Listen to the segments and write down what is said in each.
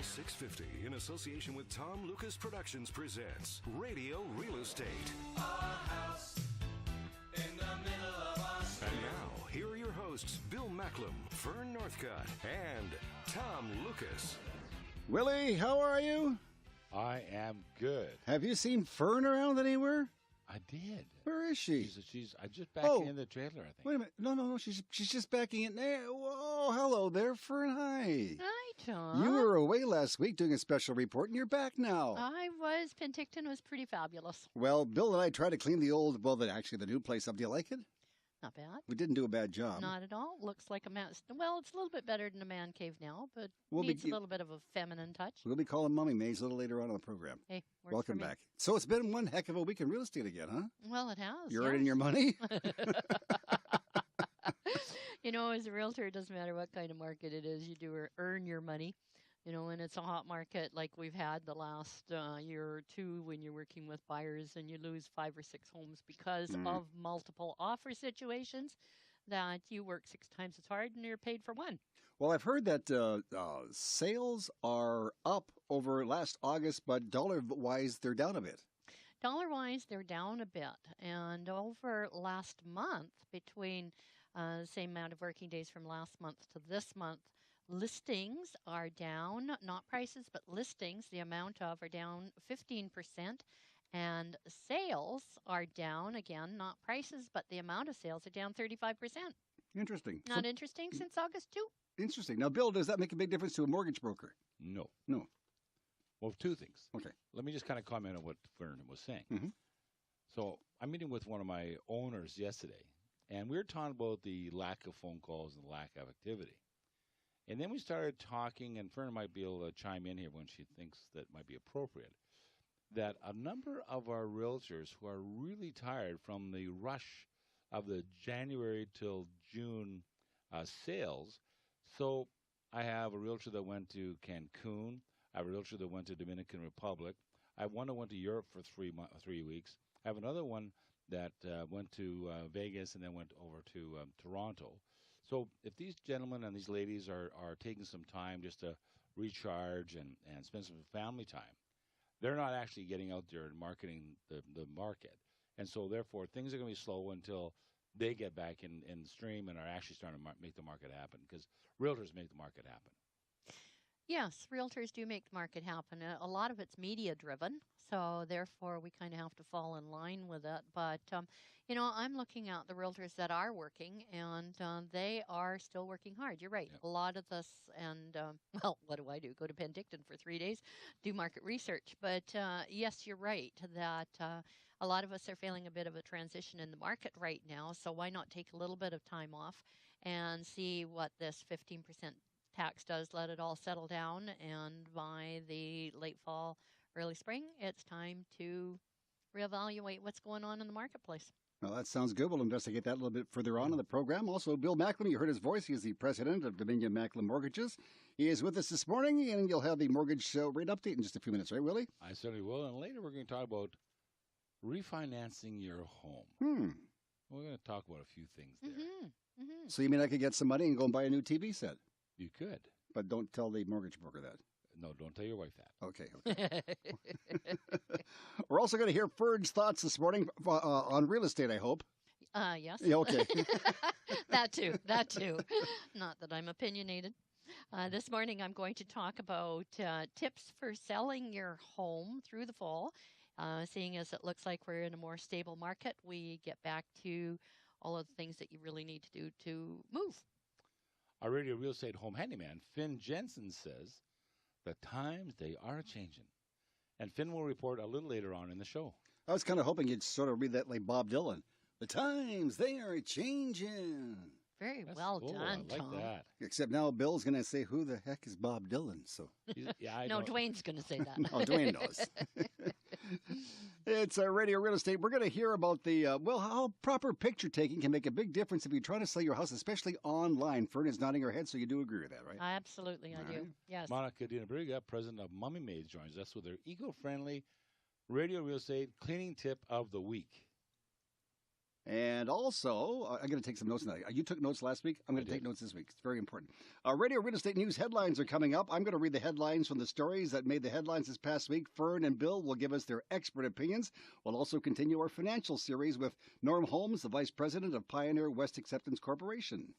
Channel 650, in association with Tom Lucas Productions, presents Radio Real Estate. A house in the middle of us. And now, here are your hosts, Bill Macklem, Fern Northcutt, and Tom Lucas. Willie, how are you? I am good. Have you seen Fern around anywhere? I did. Where is she? She's just backing in the trailer, I think. Wait a minute. No. She's just backing in there. Whoa, hello there, Fern. Hi. Hi, Tom. You were away last week doing a special report, and you're back now. I was. Penticton was pretty fabulous. Well, Bill and I tried to clean the new place up. Do you like it? Not bad. We didn't do a bad job. Not at all. Looks like a man. Well, it's a little bit better than a man cave now, but We'll needs a little bit of a feminine touch. We'll be calling Mummy Maze a little later on in the program. Hey, works welcome for me. back. So it's been one heck of a week in real estate again, huh? Well, it has. You're yes. earning your money? You know, as a realtor, it doesn't matter what kind of market it is. You do earn your money. You know, and it's a hot market like we've had the last year or two when you're working with buyers and you lose 5 or 6 homes because of multiple offer situations, that you work 6 times as hard and you're paid for one. Well, I've heard that sales are up over last August, but dollar-wise, they're down a bit. Dollar-wise, they're down a bit. And over last month, between the same amount of working days from last month to this month, listings are down, not prices, but listings, the amount of, are down 15%. And sales are down, again, not prices, but the amount of sales are down 35%. Interesting. Not interesting since August, too. Interesting. Now, Bill, does that make a big difference to a mortgage broker? No. Well, 2 things. Okay. Let me just kind of comment on what Fern was saying. Mm-hmm. So I'm meeting with one of my owners yesterday, and we were talking about the lack of phone calls and the lack of activity. And then we started talking, and Fern might be able to chime in here when she thinks that might be appropriate, that a number of our realtors who are really tired from the rush of the January till June sales. So I have a realtor that went to Cancun. I have a realtor that went to Dominican Republic. I have one that went to Europe for 3 weeks. I have another one that went to Vegas and then went over to Toronto. So if these gentlemen and these ladies are taking some time just to recharge and spend some family time, they're not actually getting out there and marketing the market. And so, therefore, things are going to be slow until they get back in the stream and are actually starting to make the market happen, because realtors make the market happen. Yes, realtors do make the market happen. A lot of it's media-driven, so therefore we kind of have to fall in line with it. But, you know, I'm looking at the realtors that are working, and they are still working hard. You're right. Yep. A lot of this, and, well, what do? Go to Penticton for 3 days, do market research. But, yes, you're right that a lot of us are feeling a bit of a transition in the market right now, so why not take a little bit of time off and see what this 15% tax does, let it all settle down, and by the late fall, early spring, it's time to reevaluate what's going on in the marketplace. Well, that sounds good. We'll investigate that a little bit further on in the program. Also, Bill Macklem, you heard his voice. He is the president of Dominion Macklem Mortgages. He is with us this morning, and you'll have the mortgage rate update in just a few minutes, right, Willie? I certainly will. And later we're going to talk about refinancing your home. We're going to talk about a few things there. So you mean I could get some money and go and buy a new TV set? You could. But don't tell the mortgage broker that. No, don't tell your wife that. Okay. We're also going to hear Fern's thoughts this morning on real estate, I hope. Yes. Yeah, okay. That too. Not that I'm opinionated. This morning I'm going to talk about tips for selling your home through the fall. Seeing as it looks like we're in a more stable market, we get back to all of the things that you really need to do to move. Our Radio Real Estate home handyman, Finn Jensen, says the times, they are changing. And Finn will report a little later on in the show. I was kind of hoping you'd sort of read that like Bob Dylan. The times, they are changing. Very well done, I like Tom. that. Except now Bill's going to say, who the heck is Bob Dylan? So I No, Dwayne's going to say that. No, Dwayne knows. It's Radio Real Estate. We're going to hear about the, how proper picture taking can make a big difference if you're trying to sell your house, especially online. Fern is nodding her head, so you do agree with that, right? Absolutely, I do. Yes. Monica Dinabriga, president of Mummy Maids, joins us with her eco-friendly Radio Real Estate cleaning tip of the week. And also, I'm going to take some notes now. You took notes last week. I'm going to take notes this week. It's very important. Radio Real Estate News headlines are coming up. I'm going to read the headlines from the stories that made the headlines this past week. Fern and Bill will give us their expert opinions. We'll also continue our financial series with Norm Holmes, the Vice President of Pioneer West Acceptance Corporation.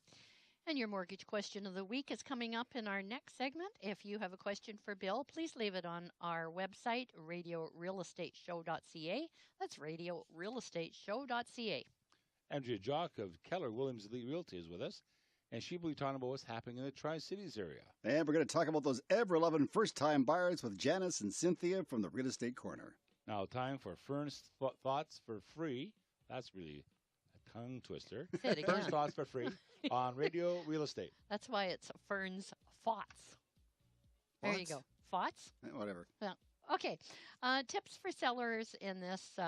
And your mortgage question of the week is coming up in our next segment. If you have a question for Bill, please leave it on our website, RadioRealEstateShow.ca. That's RadioRealEstateShow.ca. Andrea Jock of Keller Williams Elite Realty is with us, and she will be talking about what's happening in the Tri-Cities area. And we're going to talk about those ever-loving first-time buyers with Janice and Cynthia from the Real Estate Corner. Now, time for Fern's Thoughts for Free. That's really a tongue twister. Say it again. Fern's Thoughts for Free on Radio Real Estate. That's why it's Fern's Thoughts. There you go. Thoughts? Whatever. Yeah. Okay. Tips for sellers in this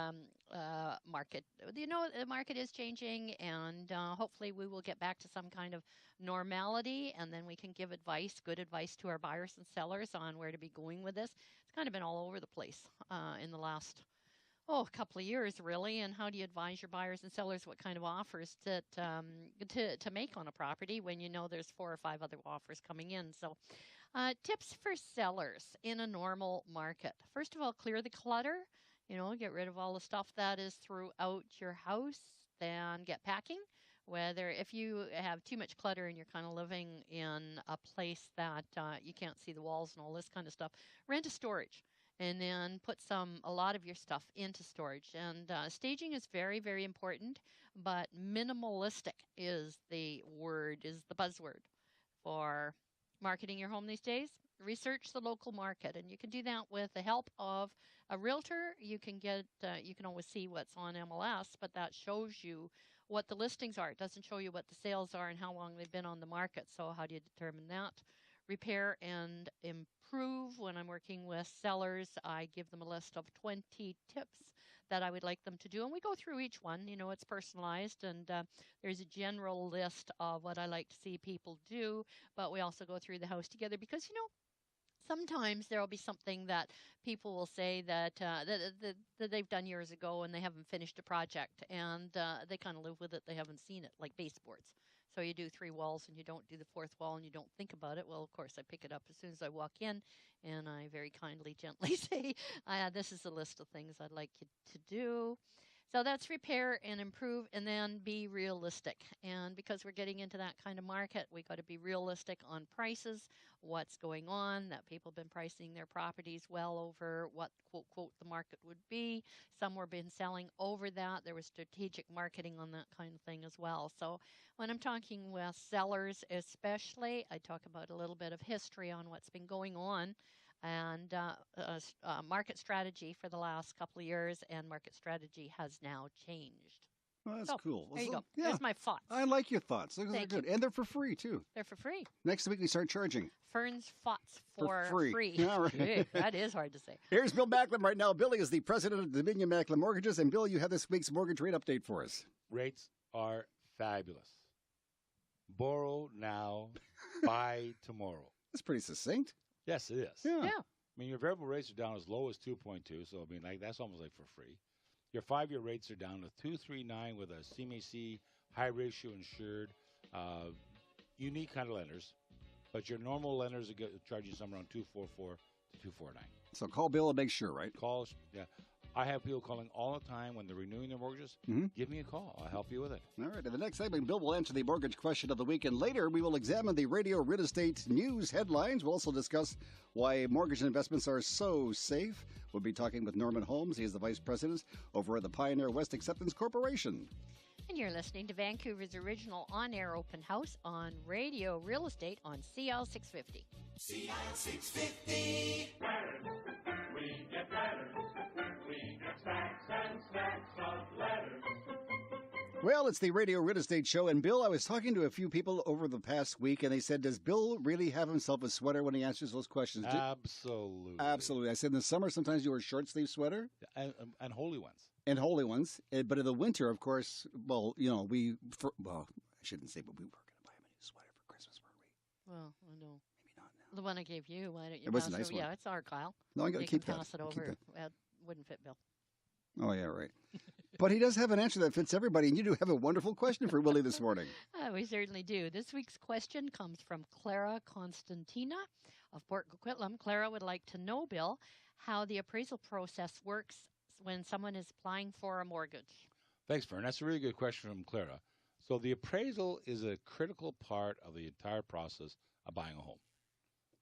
market. You know, the market is changing, and hopefully we will get back to some kind of normality, and then we can give advice, good advice to our buyers and sellers on where to be going with this. It's kind of been all over the place in the last couple of years, really. And how do you advise your buyers and sellers what kind of offers to make on a property when you know there's 4 or 5 other offers coming in? So tips for sellers in a normal market. First of all, clear the clutter. You know, get rid of all the stuff that is throughout your house. Then get packing. Whether if you have too much clutter and you're kind of living in a place that you can't see the walls and all this kind of stuff, rent a storage. And then put a lot of your stuff into storage. And staging is very, very important, but minimalistic is the buzzword for marketing your home these days. Research the local market, and you can do that with the help of a realtor. You can always see what's on MLS, but that shows you what the listings are. It doesn't show you what the sales are and how long they've been on the market. So how do you determine that? Repair and improve. When I'm working with sellers, I give them a list of 20 tips that I would like them to do. And we go through each one. You know, it's personalized, and there's a general list of what I like to see people do. But we also go through the house together because, you know, sometimes there will be something that people will say that they've done years ago and they haven't finished a project, and they kind of live with it. They haven't seen it, like baseboards. So you do 3 walls and you don't do the 4th wall and you don't think about it. Well, of course, I pick it up as soon as I walk in, and I very kindly, gently say, this is a list of things I'd like you to do. So that's repair and improve, and then be realistic. And because we're getting into that kind of market, we got to be realistic on prices, what's going on, that people have been pricing their properties well over what, quote, quote, the market would be. Some were been selling over that. There was strategic marketing on that kind of thing as well. So when I'm talking with sellers especially, I talk about a little bit of history on what's been going on, and market strategy for the last couple of years, and market strategy has now changed. Well, that's cool. There you go. Yeah. There's my thoughts. I like your thoughts. Those are Thank good. you. And they're for free, too. They're for free. Next week, we start charging. Fern's thoughts for free. All right. Gee, that is hard to say. Here's Bill Macklem right now. Billy is the president of Dominion Macklem Mortgages. And, Bill, you have this week's mortgage rate update for us. Rates are fabulous. Borrow now, buy tomorrow. That's pretty succinct. Yes, it is. Yeah. Yeah. I mean, your variable rates are down as low as 2.2, so I mean, like that's almost like for free. Your 5-year rates are down to 2.39 with a CMHC high ratio insured, unique kind of lenders, but your normal lenders are charging somewhere around 2.44 to 2.49. So call Bill and make sure, right? Call, yeah. I have people calling all the time when they're renewing their mortgages. Mm-hmm. Give me a call. I'll help you with it. All right. In the next segment, Bill will answer the mortgage question of the week. And later, we will examine the Radio Real Estate News headlines. We'll also discuss why mortgage investments are so safe. We'll be talking with Norman Holmes. He is the vice president over at the Pioneer West Acceptance Corporation. And you're listening to Vancouver's original on-air open house on Radio Real Estate on CL 650. CL 650. We get letters. We get stacks and stacks of letters. Well, it's the Radio Real Estate Show. And, Bill, I was talking to a few people over the past week, and they said, does Bill really have himself a sweater when he answers those questions? Absolutely. Absolutely. I said in the summer, sometimes you wear a short-sleeve sweater. And holy ones. And holy ones. But in the winter, of course, well, you know, I shouldn't say, but we were going to buy him a new sweater for Christmas, weren't we? Well, I know. Maybe not now. The one I gave you, why don't you It was pass a nice it? one. Yeah, it's argyle. No, I got to You keep can that. pass it Keep over. that. It wouldn't fit Bill. Oh, yeah, right. But he does have an answer that fits everybody, and you do have a wonderful question for Willie this morning. We certainly do. This week's question comes from Clara Constantina of Port Coquitlam. Clara would like to know, Bill, how the appraisal process works when someone is applying for a mortgage. Thanks, Vern. That's a really good question from Clara. So the appraisal is a critical part of the entire process of buying a home.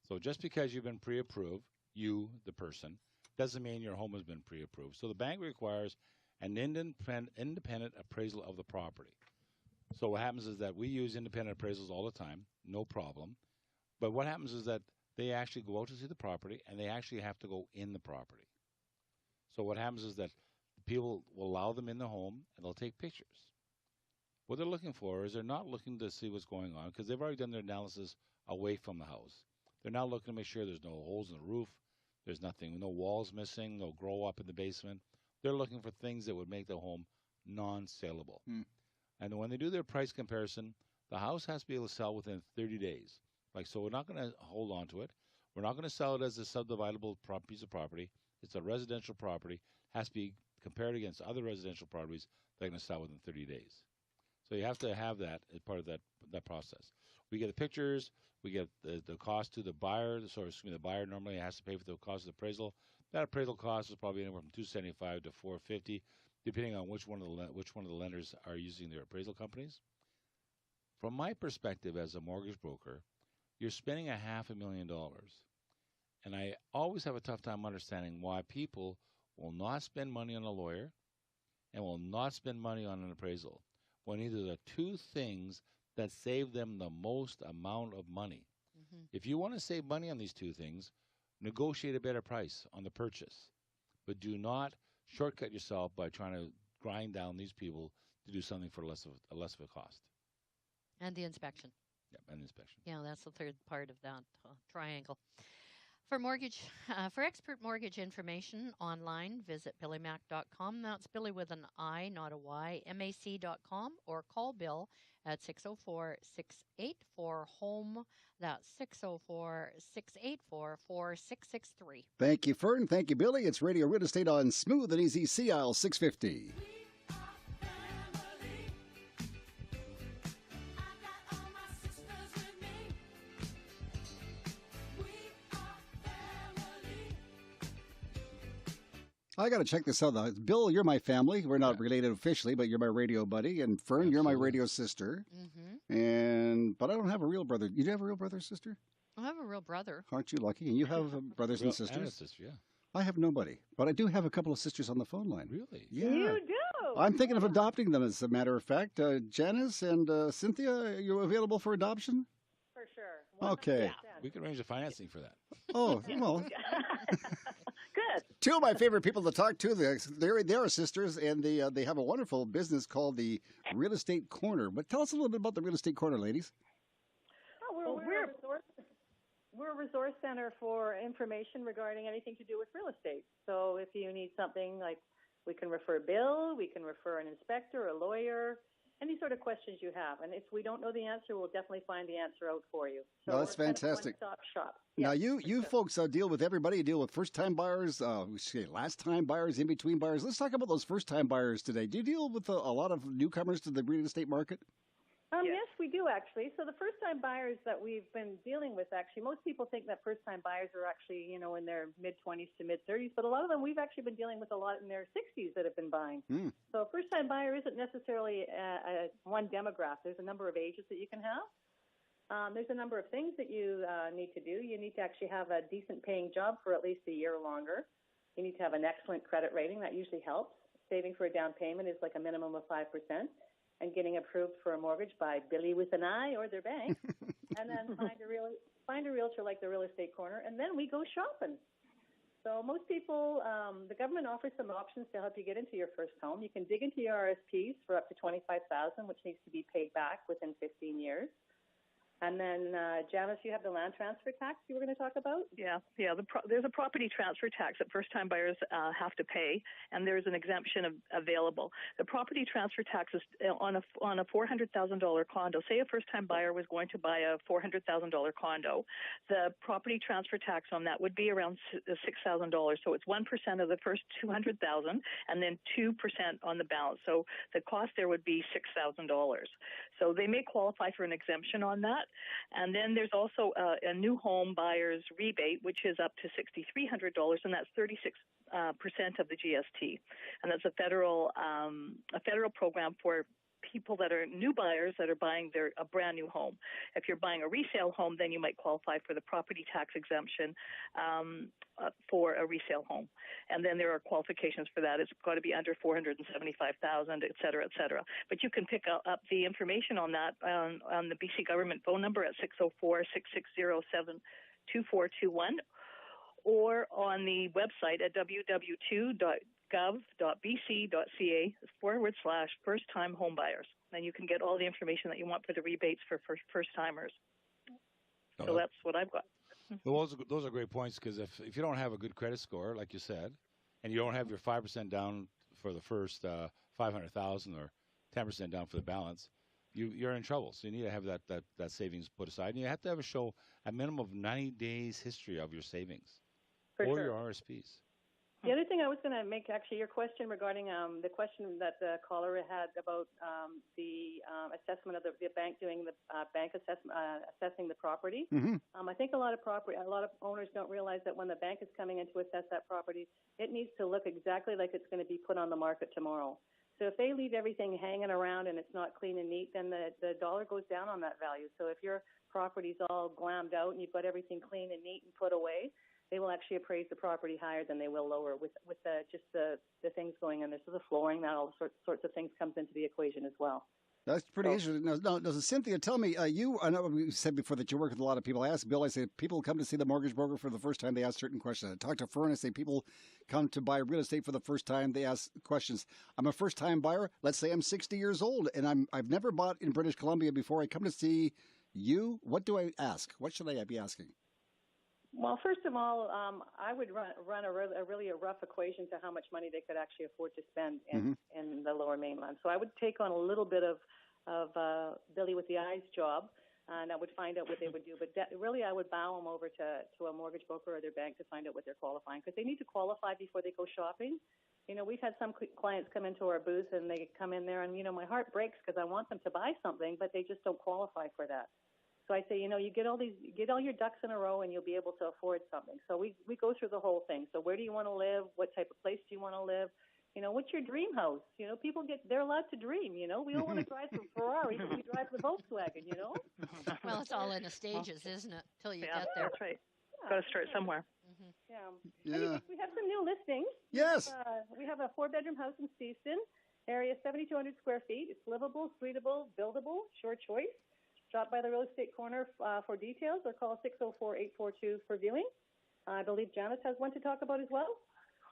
So just because you've been pre-approved, you, the person, doesn't mean your home has been pre-approved. So the bank requires an independent appraisal of the property. So what happens is that we use independent appraisals all the time, no problem. But what happens is that they actually go out to see the property, and they actually have to go in the property. So what happens is that people will allow them in the home, and they'll take pictures. What they're looking for is they're not looking to see what's going on because they've already done their analysis away from the house. They're now looking to make sure there's no holes in the roof, there's nothing, no walls missing, no grow up in the basement. They're looking for things that would make the home non-saleable. And when they do their price comparison, the house has to be able to sell within 30 days. So we're not going to hold on to it. We're not going to sell it as a subdividable piece of property. It's a residential property. Has to be compared against other residential properties that are going to sell within 30 days. So you have to have that as part of that process. We get the pictures. We get the cost to the buyer. The buyer normally has to pay for the cost of the appraisal. That appraisal cost is probably anywhere from $275 to $450, depending on which one of the lenders are using their appraisal companies. From my perspective as a mortgage broker, you're spending $500,000, and I always have a tough time understanding why people will not spend money on a lawyer and will not spend money on an appraisal when these are the two things that save them the most amount of money. Mm-hmm. If you want to save money on these two things, negotiate a better price on the purchase, but do not shortcut yourself by trying to grind down these people to do something for less of a cost. And the inspection. Yep, and inspection. Yeah, that's the third part of that triangle. For expert mortgage information online, visit billymac.com. That's Billy with an I, not a Y, mac.com, or call Bill at 604-684-HOME. That's 604-684-4663. Thank you, Fern. Thank you, Billy. It's Radio Real Estate on Smooth and Easy CL 650. I got to check this out. Bill, you're my family. We're not related officially, but you're my radio buddy. And Fern, Absolutely. You're my radio sister. Mm-hmm. But I don't have a real brother. You do have a real brother or sister? I have a real brother. Aren't you lucky? And you have brothers and sisters? I have a sister, yeah. I have nobody. But I do have a couple of sisters on the phone line. Really? Yeah. You do? I'm thinking of adopting them, as a matter of fact. Janice and Cynthia, are you available for adoption? For sure. Okay. Yeah. We can arrange the financing for that. Oh, well. Good. Two of my favorite people to talk to, they're sisters, and they have a wonderful business called the Real Estate Corner. But tell us a little bit about the Real Estate Corner, ladies. Oh, we're a resource center for information regarding anything to do with real estate. So if you need something like, we can refer Bill, we can refer an inspector, a lawyer, any sort of questions you have. And if we don't know the answer, we'll definitely find the answer out for you. So that's fantastic. Kind of one-stop shop. Now, you folks deal with everybody. You deal with first-time buyers, last-time buyers, in-between buyers. Let's talk about those first-time buyers today. Do you deal with a lot of newcomers to the real estate market? Yes, we do, actually. So the first-time buyers that we've been dealing with, actually, most people think that first-time buyers are actually, in their mid-20s to mid-30s, but a lot of them we've actually been dealing with a lot in their 60s that have been buying. So a first-time buyer isn't necessarily one demographic. There's a number of ages that you can have. There's a number of things that you need to do. You need to actually have a decent paying job for at least a year or longer. You need to have an excellent credit rating. That usually helps. Saving for a down payment is like a minimum of 5%. And getting approved for a mortgage by Billy with an I or their bank. And then find a realtor like the Real Estate Corner, and then we go shopping. So most people, the government offers some options to help you get into your first home. You can dig into your RSPs for up to $25,000, which needs to be paid back within 15 years. And then, Janice, you have the land transfer tax you were going to talk about? Yeah. There's a property transfer tax that first-time buyers have to pay, and there's an exemption available. The property transfer tax is on a $400,000 condo. Say a first-time buyer was going to buy a $400,000 condo. The property transfer tax on that would be around $6,000. So it's 1% of the first $200,000, and then 2% on the balance. So the cost there would be $6,000. So they may qualify for an exemption on that. And then there's also a new home buyer's rebate, which is up to $6,300, and that's 36% of the GST. And that's a federal program for people that are new buyers that are buying a brand new home. If you're buying a resale home, then you might qualify for the property tax exemption for a resale home. And then there are qualifications for that. It's got to be under $475,000, et cetera, et cetera. But you can pick up the information on that on the BC government phone number at 604-6607-2421 or on the website at www.gov.bc.ca/first-time homebuyers. And you can get all the information that you want for the rebates for first-timers. So that's what I've got. Well, those are great points because if you don't have a good credit score, like you said, and you don't have your 5% down for the first $500,000 or 10% down for the balance, you're in trouble. So you need to have that savings put aside. And you have to have a minimum of 90 days history of your savings your RSPs. The other thing I was going to make, actually, your question regarding the question that the caller had about the assessment of the bank doing the bank assessing the property. Mm-hmm. I think a lot of owners don't realize that when the bank is coming in to assess that property, it needs to look exactly like it's going to be put on the market tomorrow. So if they leave everything hanging around and it's not clean and neat, then the dollar goes down on that value. So if your property's all glammed out and you've got everything clean and neat and put away, they will actually appraise the property higher than they will lower with the things going in there. So the flooring, that all sorts of things comes into the equation as well. That's pretty interesting. Now, Cynthia, tell me, I know we said before that you work with a lot of people. I asked Bill, I say, people come to see the mortgage broker for the first time, they ask certain questions. I talked to Fern, I say, people come to buy real estate for the first time, they ask questions. I'm a first-time buyer. Let's say I'm 60 years old, and I've never bought in British Columbia before. I come to see you. What do I ask? What should I be asking? Well, first of all, I would run a really rough equation to how much money they could actually afford to spend in the Lower Mainland. So I would take on a little bit of Billy with the Eyes job, and I would find out what they would do. But really, I would bow them over to a mortgage broker or their bank to find out what they're qualifying, because they need to qualify before they go shopping. You know, we've had some clients come into our booth, and they come in there, and, you know, my heart breaks because I want them to buy something, but they just don't qualify for that. So I say, you know, you get all your ducks in a row and you'll be able to afford something. So we go through the whole thing. So where do you want to live? What type of place do you want to live? You know, what's your dream house? You know, they're allowed to dream, you know. We don't want to drive the Ferrari, but we drive the Volkswagen, you know. Well, it's all in the stages, isn't it, till you get there. That's right. Got to start somewhere. Mm-hmm. Yeah. Anyways, we have some new listings. Yes. We have a 4-bedroom house in Steveston, area 7,200 square feet. It's livable, suitable, buildable, short choice. Stop by the Real Estate Corner for details or call 604-842 for viewing. I believe Janice has one to talk about as well.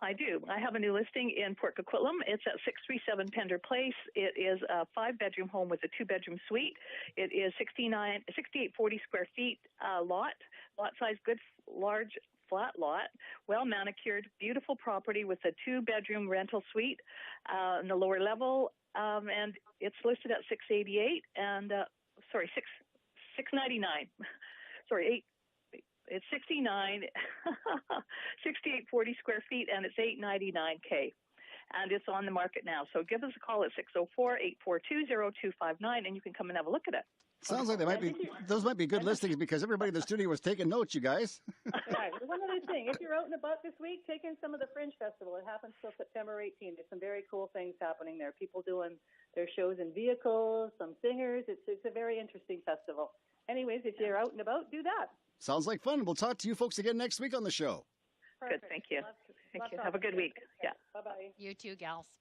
I do. I have a new listing in Port Coquitlam. It's at 637 Pender Place. It is a 5-bedroom home with a 2-bedroom suite. It is 6840 square feet lot size, good, large, flat lot, well manicured, beautiful property with a 2-bedroom rental suite in the lower level, and it's listed at $688 and. $699. Sorry, it's 6840 square feet, and it's $899K. And it's on the market now. So give us a call at 604-842-0259, and you can come and have a look at it. Sounds like those might be good listings because everybody in the studio was taking notes, you guys. Right. One other thing, if you're out and about this week, take in some of the Fringe Festival. It happens till September 18th. There's some very cool things happening there. People doing their shows in vehicles, some singers. It's a very interesting festival. Anyways, if you're out and about, do that. Sounds like fun. We'll talk to you folks again next week on the show. Perfect. Good. Thank you. Thank you. Have a good week. Yeah. Bye-bye. You too, gals.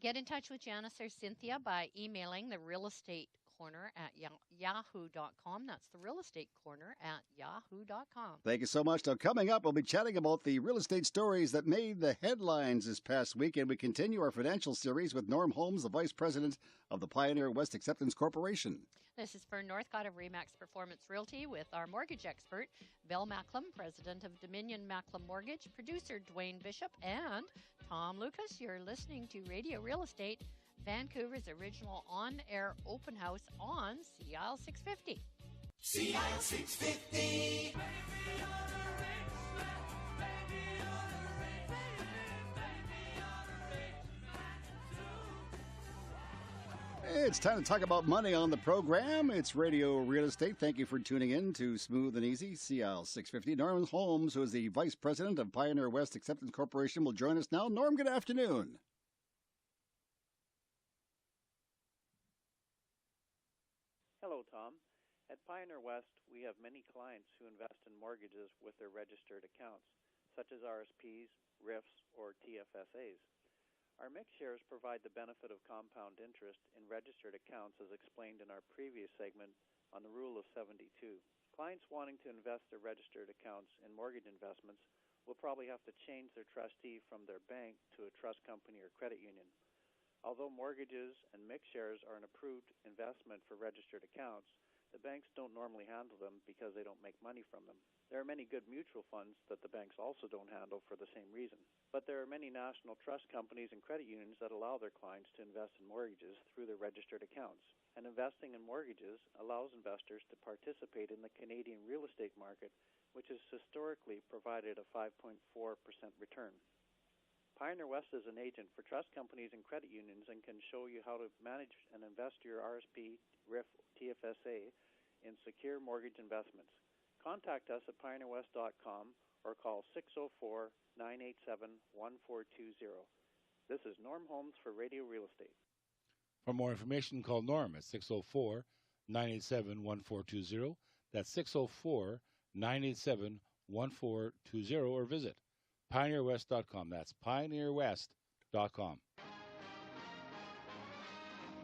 Get in touch with Janice or Cynthia by emailing the Real Estate corner at yahoo.com. That's the real estate corner at yahoo.com. Thank you so much. Now, coming up, we'll be chatting about the real estate stories that made the headlines this past week, and we continue our financial series with Norm Holmes, the Vice President of the Pioneer West Acceptance Corporation. This is Fern Northcott of Remax Performance Realty with our mortgage expert, Bill Macklem, President of Dominion Macklem Mortgage, producer Dwayne Bishop, and Tom Lucas. You're listening to Radio Real Estate, Vancouver's original on-air open house on CIL 650. CIL 650. It's time to talk about money on the program. It's Radio Real Estate. Thank you for tuning in to Smooth and Easy, CIL 650. Norm Holmes, who is the Vice President of Pioneer West Acceptance Corporation, will join us now. Norm, good afternoon. Hello, Tom. At Pioneer West, we have many clients who invest in mortgages with their registered accounts, such as RSPs, RIFs, or TFSAs. Our mix shares provide the benefit of compound interest in registered accounts as explained in our previous segment on the Rule of 72. Clients wanting to invest their registered accounts in mortgage investments will probably have to change their trustee from their bank to a trust company or credit union. Although mortgages and mix shares are an approved investment for registered accounts, the banks don't normally handle them because they don't make money from them. There are many good mutual funds that the banks also don't handle for the same reason. But there are many national trust companies and credit unions that allow their clients to invest in mortgages through their registered accounts. And investing in mortgages allows investors to participate in the Canadian real estate market, which has historically provided a 5.4% return. Pioneer West is an agent for trust companies and credit unions and can show you how to manage and invest your RSP, RIF, TFSA in secure mortgage investments. Contact us at pioneerwest.com or call 604-987-1420. This is Norm Holmes for Radio Real Estate. For more information, call Norm at 604-987-1420. That's 604-987-1420 or visit pioneerwest.com. That's pioneerwest.com.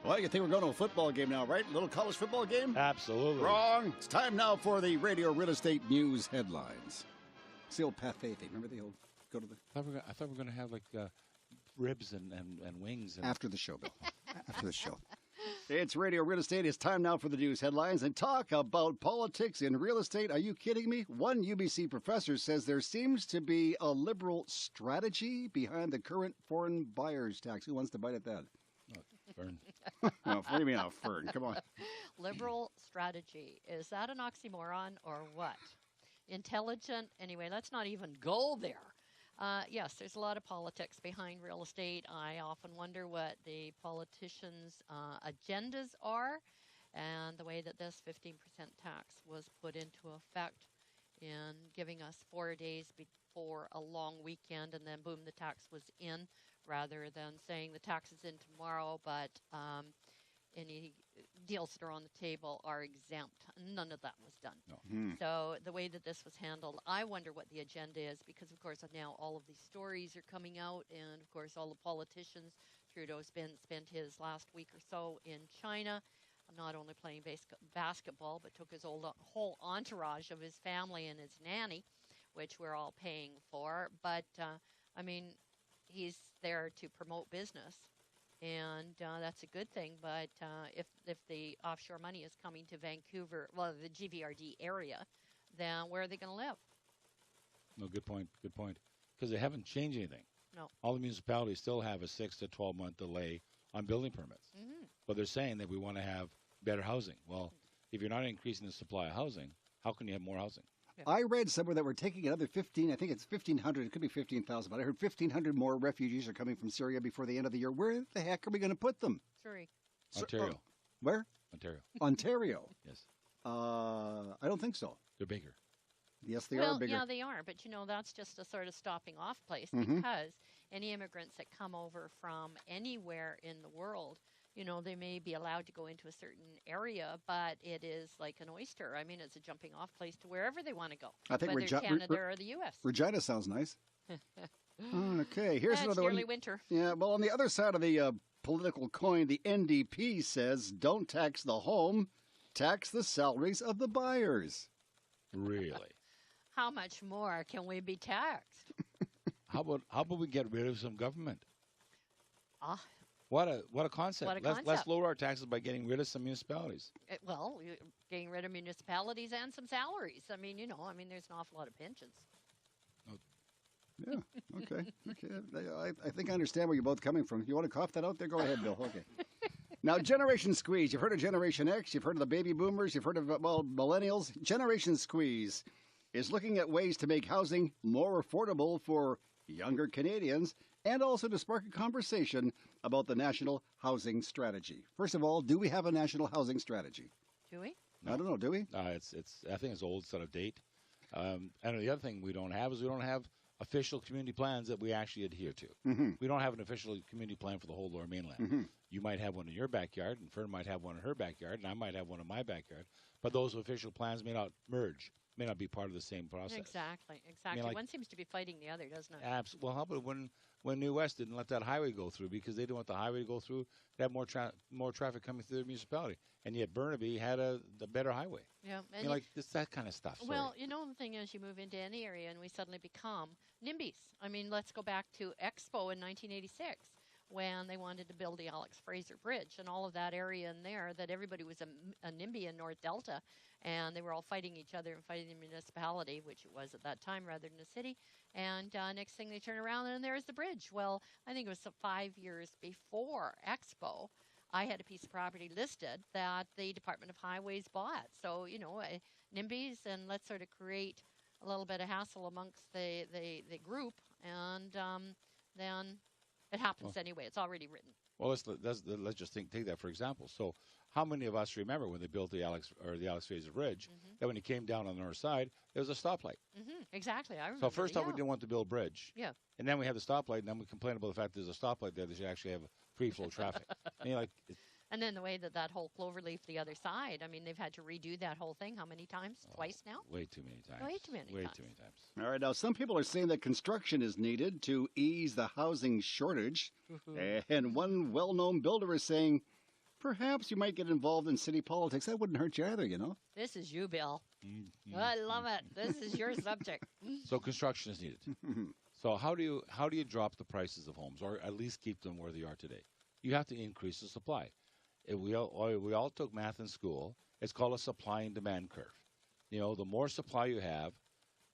Well, you think we're going to a football game now, right? A little college football game? Absolutely. Wrong. It's time now for the Radio Real Estate News headlines. It's the old Pathé thing. Remember the old go to the... I thought we were going to have like ribs and wings. And... After the show, Bill. After the show. It's Radio Real Estate. It's time now for the news headlines and talk about politics in real estate. Are you kidding me? One UBC professor says there seems to be a liberal strategy behind the current foreign buyers tax. Who wants to bite at that? Fern. No, what do you mean, Fern? Come on. Liberal strategy. Is that an oxymoron or what? Intelligent? Anyway, let's not even go there. Yes, there's a lot of politics behind real estate. I often wonder what the politicians' agendas are, and the way that this 15% tax was put into effect in giving us 4 days before a long weekend, and then boom, the tax was in, rather than saying the tax is in tomorrow, but any deals that are on the table are exempt. None of that was done. No. So the way that this was handled, I wonder what the agenda is, because, of course, now all of these stories are coming out, and, of course, all the politicians. Trudeau's spent his last week or so in China, not only playing basketball, but took his whole entourage of his family and his nanny, which we're all paying for. But, I mean, he's there to promote business, and that's a good thing. But if the offshore money is coming to Vancouver, well, the GVRD area, then where are they going to live? No, good point. Good point. Because they haven't changed anything. No. All the municipalities still have a 6 to 12 month delay on building permits. Mm-hmm. But they're saying that we want to have better housing. Well, if you're not increasing the supply of housing, how can you have more housing? Yeah. I read somewhere that we're taking another 15, I think it's 1,500, it could be 15,000, but I heard 1,500 more refugees are coming from Syria before the end of the year. Where the heck are we going to put them? Sorry. Ontario. Where? Ontario. Ontario. Yes. I don't think so. They're bigger. Yes, they Well, are bigger. yeah, they are. But, that's just a sort of stopping off place, Mhm. because any immigrants that come over from anywhere in the world, they may be allowed to go into a certain area, but it is like an oyster. I mean, it's a jumping off place to wherever they want to go, I think whether Canada or the U.S. Regina sounds nice. Okay, here's It's another nearly one. winter. Yeah, well, on the other side of the political coin, the NDP says, don't tax the home, tax the salaries of the buyers. Really? How much more can we be taxed? How about we get rid of some government? Ah, What a concept. What a Let's concept. lower our taxes by getting rid of some municipalities. well, getting rid of municipalities and some salaries. I mean, there's an awful lot of pensions. Yeah, okay. I think I understand where you're both coming from. You want to cough that out there? Go ahead, Bill. Okay. Now, Generation Squeeze. You've heard of Generation X. You've heard of the baby boomers. You've heard of, millennials. Generation Squeeze is looking at ways to make housing more affordable for younger Canadians and also to spark a conversation about the National Housing Strategy. First of all, do we have a National Housing Strategy? Do we? No. I don't know. Do we? I think it's old, it's out of date. And the other thing we don't have official community plans that we actually adhere to. Mm-hmm. We don't have an official community plan for the whole Lower Mainland. Mm-hmm. You might have one in your backyard, and Fern might have one in her backyard, and I might have one in my backyard. But those official plans may not merge, may not be part of the same process. Exactly. One seems to be fighting the other, doesn't it? Well, how about when New West didn't let that highway go through because they didn't want the highway to go through to have more traffic coming through the municipality, and yet Burnaby had the better highway. Yeah, and it's that kind of stuff. Sorry. Well, the thing is, you move into any area, and we suddenly become NIMBYs. I mean, let's go back to Expo in 1986 when they wanted to build the Alex Fraser Bridge and all of that area in there. That everybody was a NIMBY in North Delta, and they were all fighting each other and fighting the municipality, which it was at that time rather than the city. And next thing they turn around and there's the bridge. Well, I think it was 5 years before Expo, I had a piece of property listed that the Department of Highways bought. So, NIMBYs, and let's sort of create a little bit of hassle amongst the group, and then it happens anyway. It's already written. Well, let's just take that for example. So, how many of us remember when they built the Alex Fraser Bridge? Mm-hmm. That when you came down on the north side, there was a stoplight. Mm-hmm. Exactly, I remember. So first off, we didn't want to build a bridge. Yeah. And then we had the stoplight, and then we complained about the fact there's a stoplight there that should actually have free flow traffic. And you're like, and then the way that whole Cloverleaf, the other side, I mean, they've had to redo that whole thing how many times? Twice now? Way too many times. Way too many times. All right, now some people are saying that construction is needed to ease the housing shortage. And one well-known builder is saying, perhaps you might get involved in city politics. That wouldn't hurt you either, This is you, Bill. I love it. This is your subject. So construction is needed. So how do you drop the prices of homes, or at least keep them where they are today? You have to increase the supply. If we all took math in school. It's called a supply and demand curve. The more supply you have,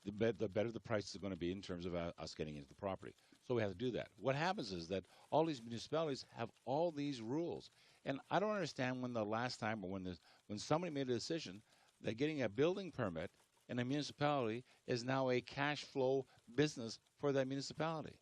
the better the prices are going to be in terms of us getting into the property. So we have to do that. What happens is that all these municipalities have all these rules. And I don't understand when the last time or when somebody made a decision that getting a building permit in a municipality is now a cash flow business for that municipality.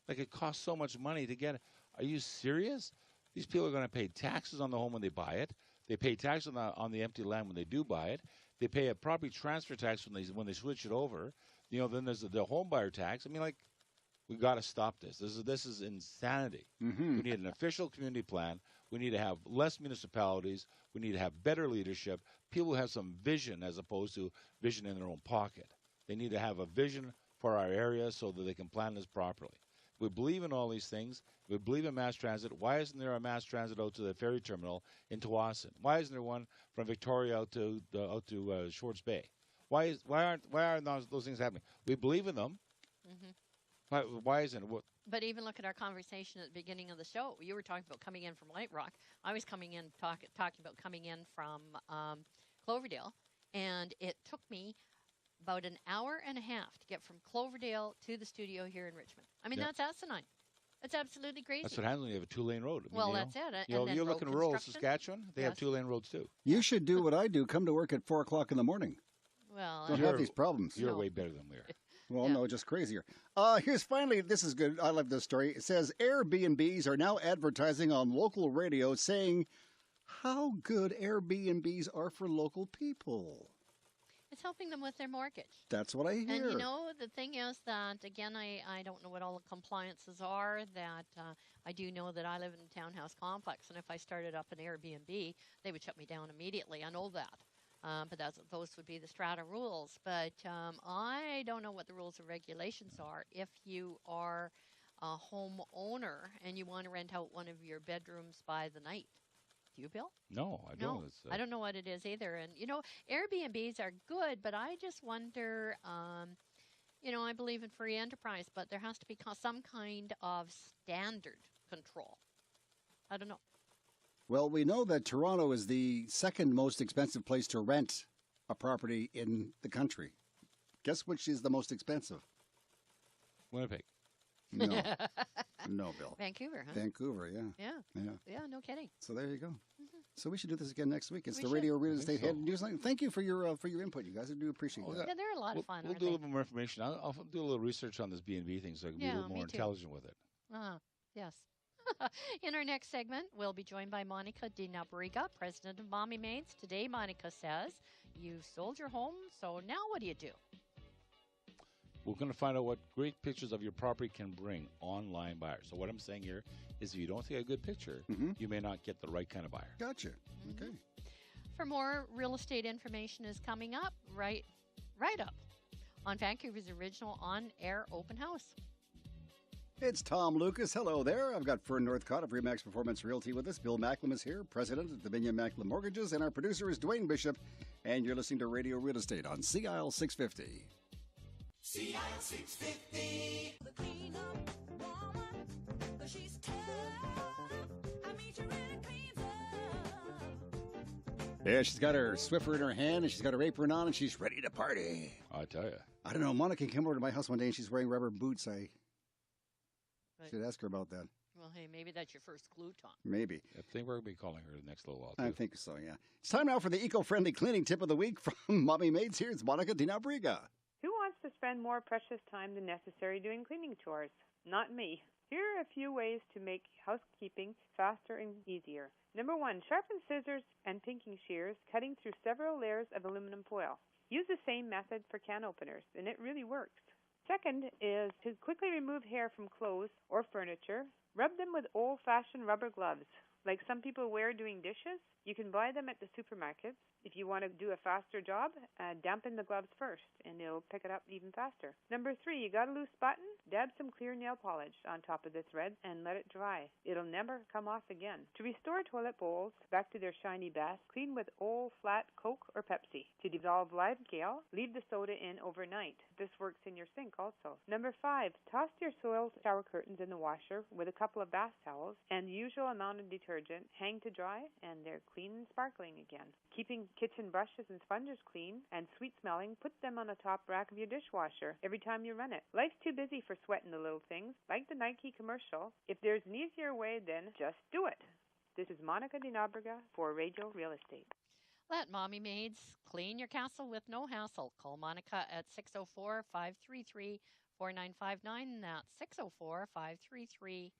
Like it costs so much money to get it. Are you serious? These people are going to pay taxes on the home when they buy it. They pay taxes on the empty land when they do buy it. They pay a property transfer tax when they switch it over. Then there's the home buyer tax. I mean, like, we got to stop this. This is insanity. We need an official community plan. We need to have less municipalities. We need to have better leadership. People who have some vision as opposed to vision in their own pocket. They need to have a vision for our area so that they can plan this properly. We believe in all these things. We believe in mass transit. Why isn't there a mass transit out to the ferry terminal in Tawasin? Why isn't there one from Victoria out to Shorts Bay? Why aren't those things happening? We believe in them. Why isn't it? But even look at our conversation at the beginning of the show. You were talking about coming in from White Rock. I was coming in talking about coming in from Cloverdale, and it took me about an hour and a half to get from Cloverdale to the studio here in Richmond. I mean, that's asinine. That's absolutely crazy. That's what happens when you have a two-lane road. I mean, well, that's it. You look in rural Saskatchewan, they have two-lane roads too. You should do what I do. Come to work at 4 o'clock in the morning. Well, don't have these problems. You're way better than we are. Well, no, just crazier. Here's finally, this is good. I love this story. It says Airbnbs are now advertising on local radio saying how good Airbnbs are for local people. It's helping them with their mortgage. That's what I hear. And the thing is that, again, I don't know what all the compliances are, that I do know that I live in a townhouse complex, and if I started up an Airbnb, they would shut me down immediately. I know that. But those would be the strata rules. But I don't know what the rules and regulations are if you are a homeowner and you want to rent out one of your bedrooms by the night. Do you, Bill? No, I No, don't. It's, I don't know what it is either. And, Airbnbs are good, but I just wonder, I believe in free enterprise, but there has to be some kind of standard control. I don't know. Well, we know that Toronto is the second most expensive place to rent a property in the country. Guess which is the most expensive? Winnipeg. No. No, Bill. Vancouver, huh? Vancouver, yeah. Yeah. Yeah, no kidding. So there you go. Mm-hmm. So we should do this again next week. It's We the should. Radio Real Estate so. Head Newsline. Thank you for your input, you guys. I do appreciate that. Yeah, they're a lot of fun, We'll aren't do a they? little bit more information. I'll do a little research on this B&B thing so I can be a Yeah, little more me too. intelligent with it. Yes. In our next segment, we'll be joined by Monica DiNabriga, president of Mommy Maids. Today, Monica says, you've sold your home, so now what do you do? We're going to find out what great pictures of your property can bring online buyers. So what I'm saying here is if you don't take a good picture, you may not get the right kind of buyer. Gotcha. Okay. For more real estate information is coming up right up on Vancouver's original on-air open house. It's Tom Lucas. Hello there. I've got Fern Northcott of Remax Performance Realty with us. Bill Macklem is here, president of Dominion Macklem Mortgages, and our producer is Dwayne Bishop. And you're listening to Radio Real Estate on CIL 650. CIL 650. The clean-up woman, but she's tough. I mean, she really cleans up. Yeah, she's got her Swiffer in her hand, and she's got her apron on, and she's ready to party. I tell you. I don't know. Monica came over to my house one day, and she's wearing rubber boots. I should ask her about that. Well, hey, maybe that's your first clue, Tom. Maybe. I think we're going to be calling her the next little while, I too. think so, yeah. It's time now for the eco-friendly cleaning tip of the week from Mommy Maids. Here's Monica DiNabriga. Who wants to spend more precious time than necessary doing cleaning chores? Not me. Here are a few ways to make housekeeping faster and easier. Number 1, sharpen scissors and pinking shears, cutting through several layers of aluminum foil. Use the same method for can openers, and it really works. Second is to quickly remove hair from clothes or furniture. Rub them with old-fashioned rubber gloves. Like some people wear doing dishes, you can buy them at the supermarkets. If you want to do a faster job, dampen the gloves first, and it'll pick it up even faster. Number 3, you got a loose button? Dab some clear nail polish on top of the thread and let it dry. It'll never come off again. To restore toilet bowls back to their shiny best, clean with old flat Coke or Pepsi. To dissolve live gel, leave the soda in overnight. This works in your sink also. Number 5, toss your soiled shower curtains in the washer with a couple of bath towels and the usual amount of detergent. Hang to dry, and they're clean and sparkling again. Keeping kitchen brushes and sponges clean and sweet smelling, put them on the top rack of your dishwasher every time you run it. Life's too busy for sweating the little things. Like the Nike commercial, if there's an easier way, then just do it. This is Monica DiNabriga for Radio Real Estate. Let Mommy Maids clean your castle with no hassle. Call Monica at 604-533-4959. That's 604-533-4959.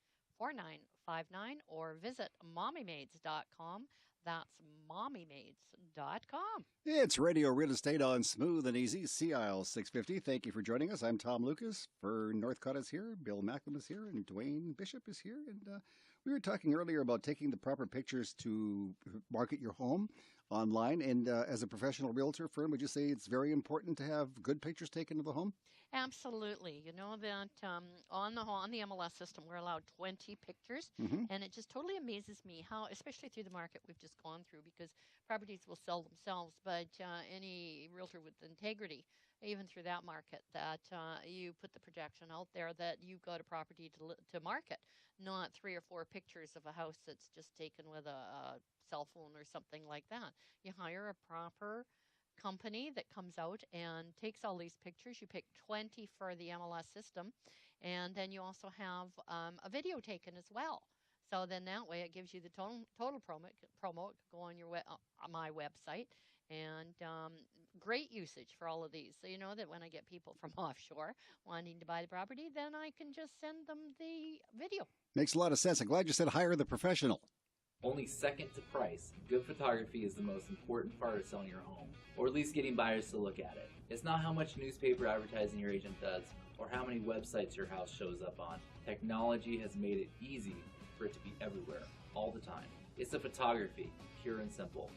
Or visit mommymaids.com. That's mommymaids.com. It's Radio Real Estate on Smooth and Easy, CIL 650. Thank you for joining us. I'm Tom Lucas. Fern Northcott is here. Bill Macklem is here. And Dwayne Bishop is here. And we were talking earlier about taking the proper pictures to market your home online. And as a professional realtor, Fern, would you say it's very important to have good pictures taken of the home? Absolutely. You know that on the MLS system, we're allowed 20 pictures, and it just totally amazes me how, especially through the market we've just gone through, because properties will sell themselves, but any realtor with integrity, even through that market, that you put the projection out there that you've got a property to market, not 3 or 4 pictures of a house that's just taken with a cell phone or something like that. You hire a proper company that comes out and takes all these pictures. You pick 20 for the MLS system, and then you also have a video taken as well. So then that way it gives you the total promo. It could go on your my website, and great usage for all of these. So you know that when I get people from offshore wanting to buy the property, then I can just send them the video. Makes a lot of sense. I'm glad you said hire the professional. Only second to price, good photography is the most important part of selling your home, or at least getting buyers to look at it. It's not how much newspaper advertising your agent does, or how many websites your house shows up on. Technology has made it easy for it to be everywhere, all the time. It's the photography, pure and simple.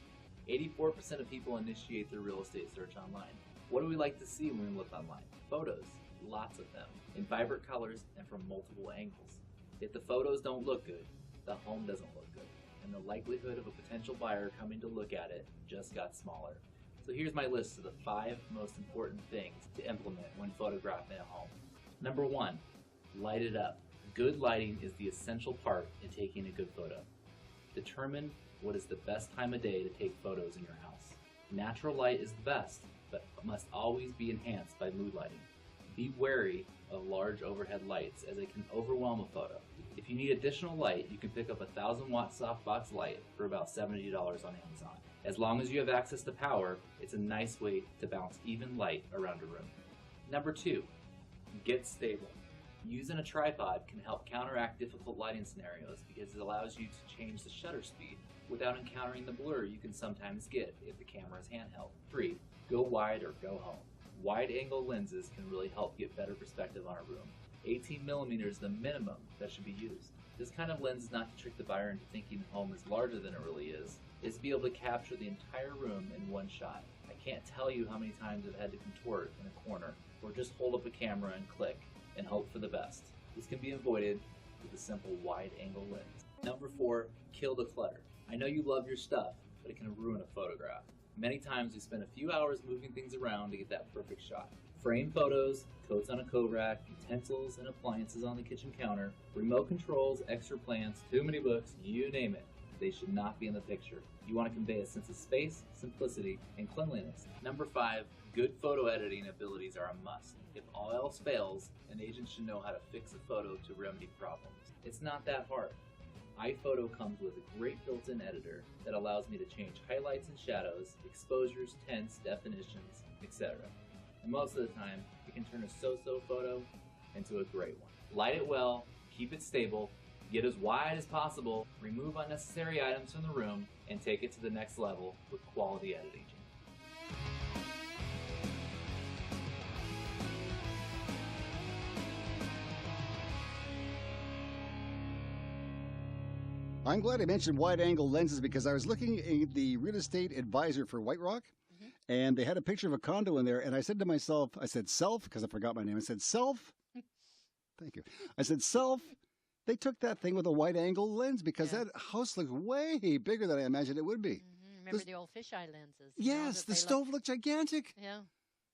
84% of people initiate their real estate search online. What do we like to see when we look online? Photos. lots of them, in vibrant colors and from multiple angles. If the photos don't look good, the home doesn't look good, and the likelihood of a potential buyer coming to look at it just got smaller. So here's my list of the 5 most important things to implement when photographing a home. Number 1, light it up. Good lighting is the essential part in taking a good photo. Determine what is the best time of day to take photos in your house. Natural light is the best, but must always be enhanced by mood lighting. Be wary of large overhead lights as they can overwhelm a photo. If you need additional light, you can pick up a 1000-watt softbox light for about $70 on Amazon. As long as you have access to power, it's a nice way to bounce even light around a room. Number 2, get stable. Using a tripod can help counteract difficult lighting scenarios because it allows you to change the shutter speed without encountering the blur you can sometimes get if the camera is handheld. 3, go wide or go home. Wide-angle lenses can really help get better perspective on a room. 18mm is the minimum that should be used. This kind of lens is not to trick the buyer into thinking the home is larger than it really is. It's to be able to capture the entire room in one shot. I can't tell you how many times I've had to contort in a corner or just hold up a camera and click and hope for the best. This can be avoided with a simple wide-angle lens. Number 4, kill the clutter. I know you love your stuff, but it can ruin a photograph. Many times we spend a few hours moving things around to get that perfect shot. Frame photos, coats on a coat rack, utensils and appliances on the kitchen counter, remote controls, extra plants, too many books, you name it. They should not be in the picture. You want to convey a sense of space, simplicity, and cleanliness. Number 5, good photo editing abilities are a must. If all else fails, an agent should know how to fix a photo to remedy problems. It's not that hard. iPhoto comes with a great built-in editor that allows me to change highlights and shadows, exposures, tints, definitions, etc. And most of the time, it can turn a so-so photo into a great one. Light it well, keep it stable, get as wide as possible, remove unnecessary items from the room, and take it to the next level with quality editing. I'm glad I mentioned wide-angle lenses because I was looking at the real estate advisor for White Rock, and they had a picture of a condo in there, and I said to myself, I said, Self, because I forgot my name. I said, Self, thank you. I said, Self, they took that thing with a wide-angle lens because that house looked way bigger than I imagined it would be. Remember the old fisheye lenses? Yes, the stove looked gigantic. Yeah.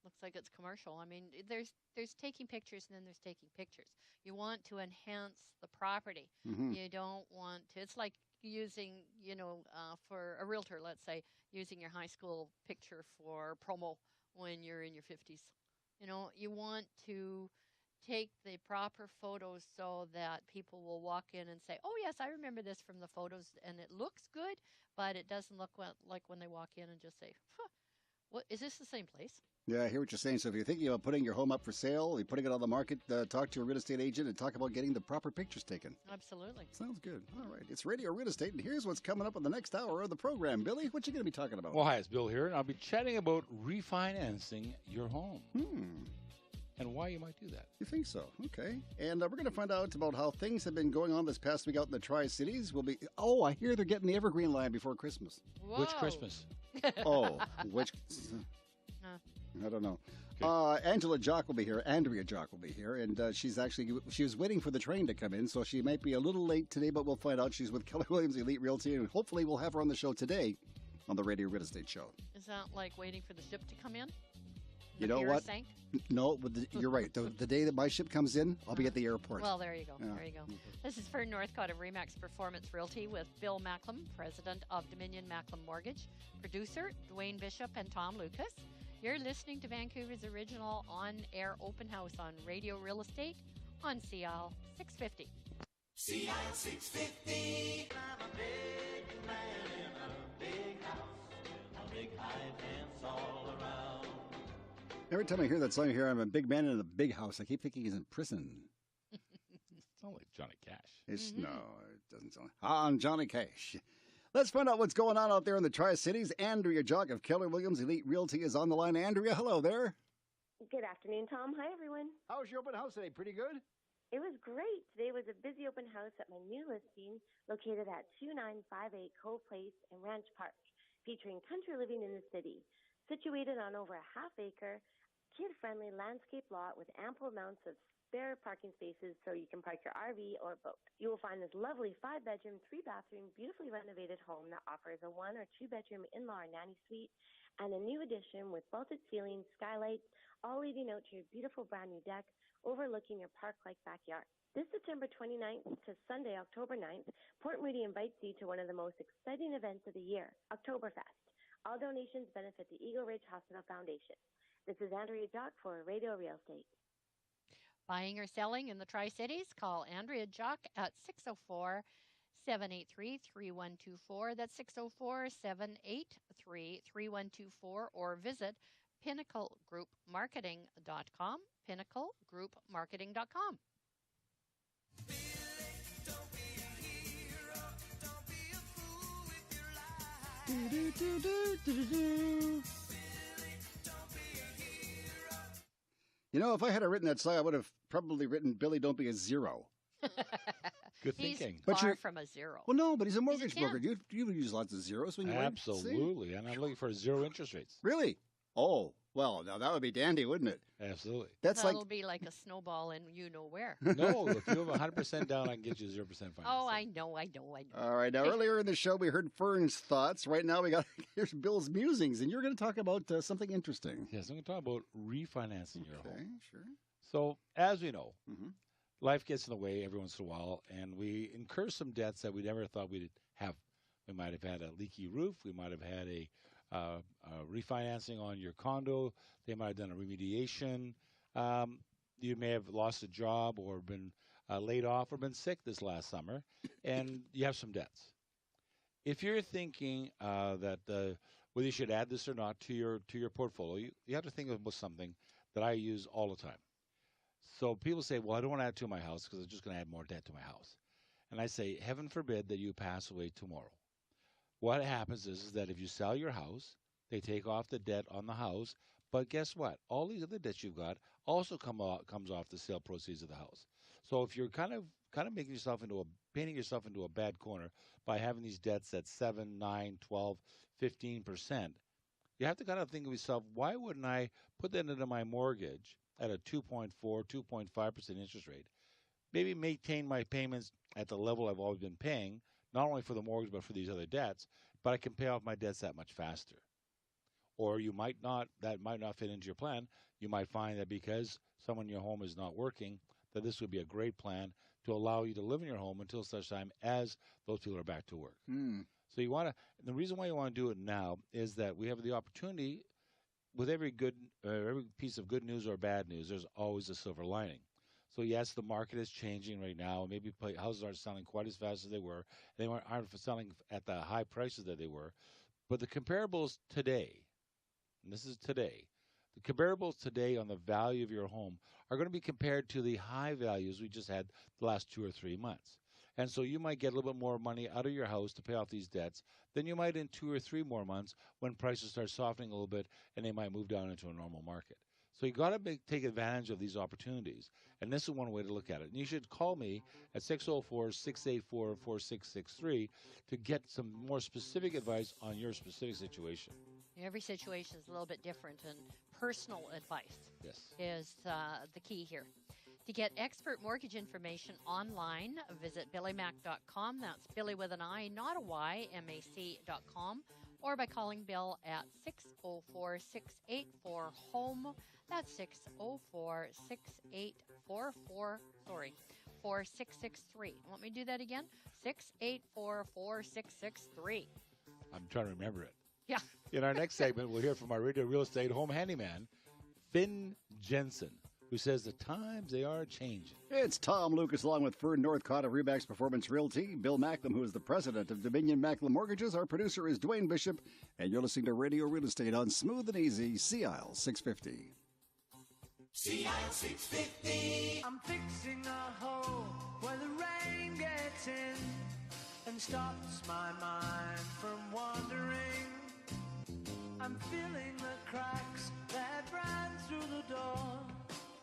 Looks like it's commercial. I mean, there's taking pictures and then there's taking pictures. You want to enhance the property. You don't want to. It's like using, for a realtor, let's say, using your high school picture for promo when you're in your 50s. You want to take the proper photos so that people will walk in and say, oh, yes, I remember this from the photos, and it looks good, but it doesn't look like when they walk in and just say, what, is this the same place? Yeah, I hear what you're saying. So if you're thinking about putting your home up for sale, you're putting it on the market, talk to a real estate agent and talk about getting the proper pictures taken. Absolutely. Sounds good. All right. It's Radio Real Estate, and here's what's coming up in the next hour of the program. Billy, what you going to be talking about? Well, hi, it's Bill here, and I'll be chatting about refinancing your home. And why you might do that. You think so? Okay. And we're going to find out about how things have been going on this past week out in the Tri-Cities. I hear they're getting the Evergreen line before Christmas. Whoa. Which Christmas? Which... I don't know. Okay. Andrea Jock will be here, and she was waiting for the train to come in, so she might be a little late today, but we'll find out. She's with Keller Williams Elite Realty, and hopefully we'll have her on the show today on the Radio Real Estate Show. Is that like waiting for the ship to come in? You know what? No, you're right. The day that my ship comes in, I'll be at the airport. Well, there you go. Yeah. There you go. This is Fern Northcott of Remax Performance Realty with Bill Macklem, president of Dominion Macklem Mortgage, producer Dwayne Bishop and Tom Lucas. You're listening to Vancouver's original on-air open house on Radio Real Estate on CL 650. CL 650. I'm a big man in a big house, a big high fence all around. Every time I hear that song here, I'm a big man in a big house. I keep thinking he's in prison. Sounds like Johnny Cash. No, it doesn't sound like... I'm Johnny Cash. Let's find out what's going on out there in the Tri-Cities. Andrea Jock of Keller Williams Elite Realty is on the line. Andrea, hello there. Good afternoon, Tom. Hi, everyone. How was your open house today? Pretty good? It was great. Today was a busy open house at my new listing located at 2958 Cove Place in Ranch Park, featuring country living in the city. Situated on over a half-acre kid-friendly landscape lot with ample amounts of spare parking spaces so you can park your RV or boat. You will find this lovely 5-bedroom, 3-bathroom, beautifully renovated home that offers a 1 or 2-bedroom in-law or nanny suite and a new addition with vaulted ceilings, skylights, all leading out to your beautiful brand new deck overlooking your park-like backyard. This September 29th to Sunday, October 9th, Port Moody invites you to one of the most exciting events of the year, Oktoberfest. All donations benefit the Eagle Ridge Hospital Foundation. This is Andrea Jock for Radio Real Estate. Buying or selling in the Tri-Cities? Call Andrea Jock at 604-783-3124. That's 604-783-3124, or visit pinnaclegroupmarketing.com, pinnaclegroupmarketing.com. You know, if I had written that song, I would have probably written Billy Don't Be a Zero. Good He's thinking. far from a zero. Well, no, but he's a mortgage 10. broker. You use lots of zeros when you write. Absolutely. And I'm looking for 0 interest rates. Really? Oh, well, now that would be dandy, wouldn't it? Absolutely. That'll be like a snowball and you know where. No, if you have 100% down, I can get you 0% financing. Oh, I know. All right. Now, earlier in the show, we heard Fern's thoughts. Right now, here's Bill's musings, and you're going to talk about something interesting. Yes, I'm going to talk about refinancing your home. Okay, sure. So, as we know, life gets in the way every once in a while, and we incur some debts that we never thought we'd have. We might have had a leaky roof. We might have had a refinancing on your condo. They might have done a remediation. You may have lost a job or been laid off or been sick this last summer, and you have some debts. If you're thinking that whether you should add this or not to your portfolio, you have to think about something that I use all the time. So people say, well, I don't want to add to my house because I'm just going to add more debt to my house. And I say, heaven forbid that you pass away tomorrow. What happens is that if you sell your house, they take off the debt on the house. But guess what? All these other debts you've got also comes off the sale proceeds of the house. So if you're kind of making yourself painting yourself into a bad corner by having these debts at 7, 9, 12, 15%, you have to kind of think of yourself, why wouldn't I put that into my mortgage at a 2.4, 2.5% interest rate? Maybe maintain my payments at the level I've always been paying, not only for the mortgage but for these other debts, but I can pay off my debts that much faster. Or that might not fit into your plan. You might find that because someone in your home is not working, that this would be a great plan to allow you to live in your home until such time as those people are back to work. So the reason why you want to do it now is that we have the opportunity with every piece of good news or bad news, there's always a silver lining. So yes, the market is changing right now. Maybe houses aren't selling quite as fast as they were. They aren't selling at the high prices that they were. But the comparables today, and this is today, the comparables today on the value of your home are going to be compared to the high values we just had the last 2 or 3 months. And so you might get a little bit more money out of your house to pay off these debts than you might in 2 or 3 more months when prices start softening a little bit and they might move down into a normal market. So you got to take advantage of these opportunities. And this is one way to look at it. And you should call me at 604-684-4663 to get some more specific advice on your specific situation. Every situation is a little bit different, and personal advice is the key here. To get expert mortgage information online, visit billymac.com. That's Billy with an I, not a Y, MAC.com. Or by calling Bill at 604-684-HOME. That's 604-684-4663. Want me to do that again? 684-4663. I'm trying to remember it. Yeah. In our next segment, we'll hear from our Radio Real Estate home handyman, Finn Jensen, who says the times, they are changing. It's Tom Lucas along with Fern Northcott of Remax Performance Realty, Bill Macklem, who is the president of Dominion Macklem Mortgages. Our producer is Dwayne Bishop, and you're listening to Radio Real Estate on Smooth and Easy, CIL 650. CIL 650. I'm fixing a hole where the rain gets in and stops my mind from wandering. I'm filling the cracks that ran through the door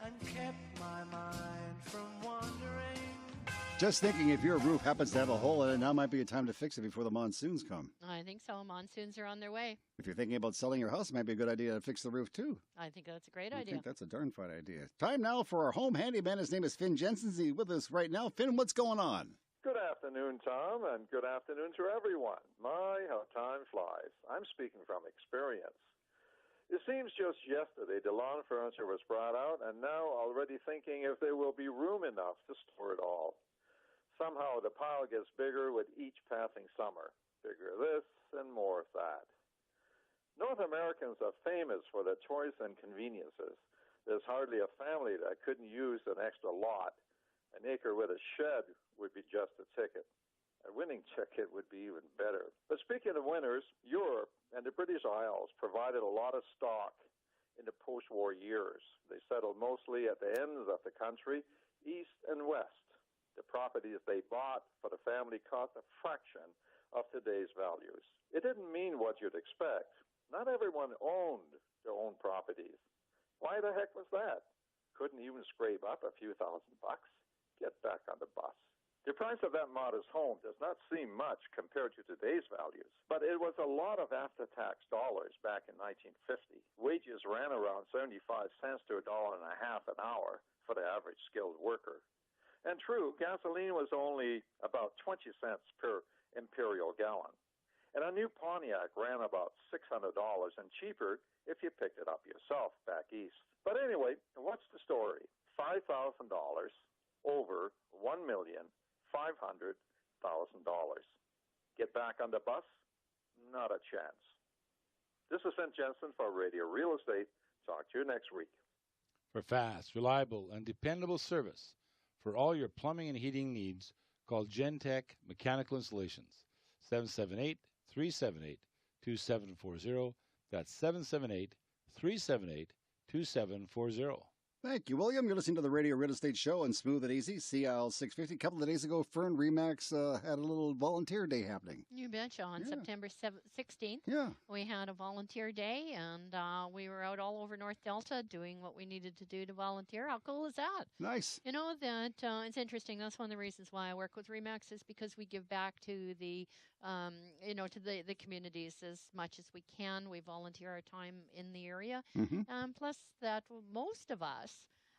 and kept my mind from wandering. Just thinking, if your roof happens to have a hole in it, now might be a time to fix it before the monsoons come. I I think so. Monsoons are on their way. If you're thinking about selling your house, it might be a good idea to fix the roof, too. I think that's a great I idea. think that's a darn fine idea. Time now for our home handyman. His name is Finn Jensen. He's with us right now. Finn, what's going on? Good afternoon, Tom, and good afternoon to everyone. My, how time flies. I'm speaking from experience. It seems just yesterday the lawn furniture was brought out, and now already thinking if there will be room enough to store it all. Somehow the pile gets bigger with each passing summer. Bigger this and more of that. North Americans are famous for their choice and conveniences. There's hardly a family that couldn't use an extra lot. An acre with a shed would be just a ticket. A winning ticket would be even better. But speaking of winners, Europe and the British Isles provided a lot of stock in the post-war years. They settled mostly at the ends of the country, east and west. The properties they bought for the family cost a fraction of today's values. It didn't mean what you'd expect. Not everyone owned their own properties. Why the heck was that? Couldn't even scrape up a few $1,000. Get back on the bus. The price of that modest home does not seem much compared to today's values, but it was a lot of after-tax dollars back in 1950. Wages ran around 75 cents to $1.50 an hour for the average skilled worker. And true, gasoline was only about 20 cents per imperial gallon. And a new Pontiac ran about $600 and cheaper if you picked it up yourself back east. But anyway, what's the story? $5,000 over $1,500,000. Get back on the bus? Not a chance. This is St. Jensen for Radio Real Estate. Talk to you next week. For fast, reliable, and dependable service for all your plumbing and heating needs, call Gentech Mechanical Installations, 778-378-2740. That's 778-378-2740. Thank you, William. You're listening to the Radio Real Estate Show on Smooth and Easy, CL 650. A couple of days ago, Fern Remax had a little volunteer day happening. You betcha. On September 16th, we had a volunteer day, and we were out all over North Delta doing what we needed to do to volunteer. How cool is that? Nice. You know, that it's interesting. That's one of the reasons why I work with Remax is because we give back to the, to the communities as much as we can. We volunteer our time in the area. Plus that most of us,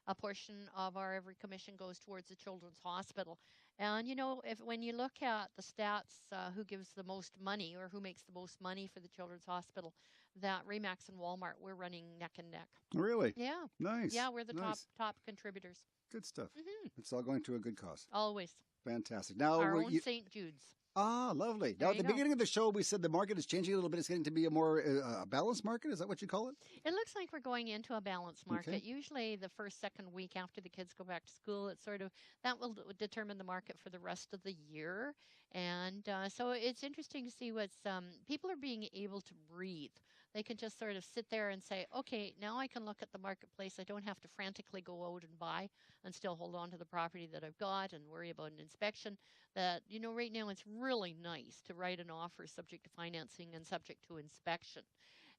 a portion of our every commission goes towards the Children's Hospital. And, you know, when you look at the stats, who gives the most money or who makes the most money for the Children's Hospital, that Remax and Walmart, we're running neck and neck. Really? Yeah. Nice. Yeah, we're the Nice. top contributors. Good stuff. It's all going to a good cause. Always. Fantastic. Now, Our own St. Jude's. Ah, lovely. Now, at the beginning of the show, we said the market is changing a little bit. It's getting to be a more balanced market. Is that what you call it? It looks like we're going into a balanced market. Okay. Usually the second week after the kids go back to school, it's sort of, that will determine the market for the rest of the year. And so it's interesting to see what's, people are being able to breathe. They can just sort of sit there and say, okay, now I can look at the marketplace. I don't have to frantically go out and buy and still hold on to the property that I've got and worry about an inspection. That, you know, right now it's really nice to write an offer subject to financing and subject to inspection.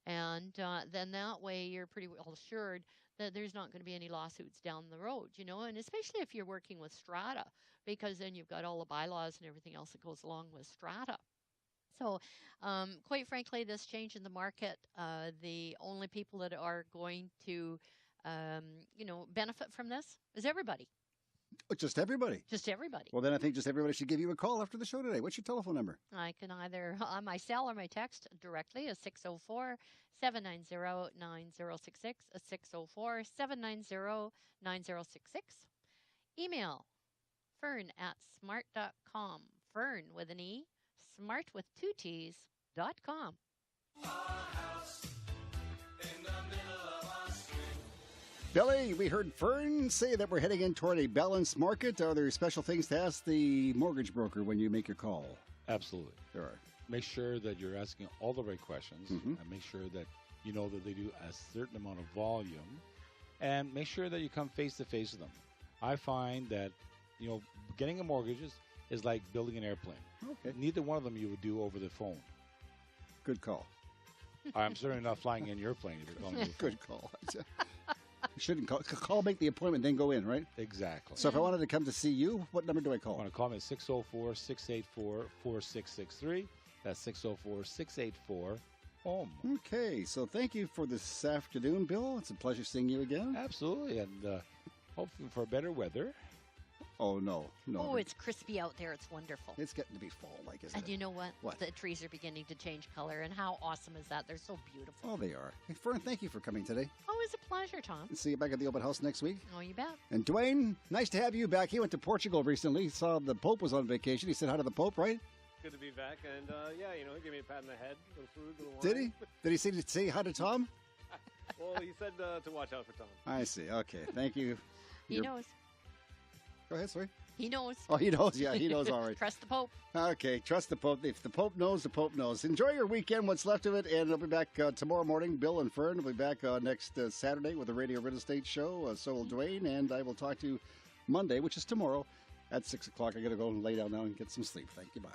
And then that way you're pretty well assured that there's not going to be any lawsuits down the road, you know, and especially if you're working with strata, because then you've got all the bylaws and everything else that goes along with strata. So, quite frankly, this change in the market, the only people that are going to, benefit from this is everybody. Just everybody? Just everybody. Well, then I think just everybody should give you a call after the show today. What's your telephone number? I can either on my cell or my text directly is 604-790-9066, 604-790-9066. Email fern@smart.com, Fern with an E, smart with 2 T's.com. Billy, we heard Fern say that we're heading in toward a balanced market. Are there special things to ask the mortgage broker when you make your call? Absolutely. There are. Make sure that you're asking all the right questions, Mhm. and make sure that you know that they do a certain amount of volume, and make sure that you come face to face with them. I find that, you know, getting a mortgage is like building an airplane. Okay. Neither one of them you would do over the phone. Good call. I'm certainly not flying in your plane if you're calling me. Good call. You shouldn't call, make the appointment, then go in, right? Exactly. So if I wanted to come to see you, what number do I call? Want to call me at 604-684-4663, That's 604-684-HOME. Okay, so thank you for this afternoon, Bill. It's a pleasure seeing you again. Absolutely, and hoping for better weather. Oh, no. Oh, it's crispy out there. It's wonderful. It's getting to be fall-like, isn't And it? you know what? What? The trees are beginning to change color, and how awesome is that? They're so beautiful. Oh, they are. Hey, Fern, thank you for coming today. Oh, it's a pleasure, Tom. See you back at the open house next week. Oh, you bet. And Dwayne, nice to have you back. He went to Portugal recently. He saw the Pope was on vacation. He said hi to the Pope, right? Good to be back, and give me a pat on the head, little food, little wine. Did he? Did he say hi to Tom? Well, he said to watch out for Tom. I see. Okay, thank you. He knows. Go ahead, sorry. He knows. Oh, he knows. Yeah, he knows. All right. Trust the Pope. Okay, trust the Pope. If the Pope knows, the Pope knows. Enjoy your weekend, what's left of it, and I'll be back tomorrow morning. Bill and Fern will be back next Saturday with the Radio Real Estate Show. So will Dwayne, and I will talk to you Monday, which is tomorrow, at 6 o'clock. I got to go and lay down now and get some sleep. Thank you. Bye.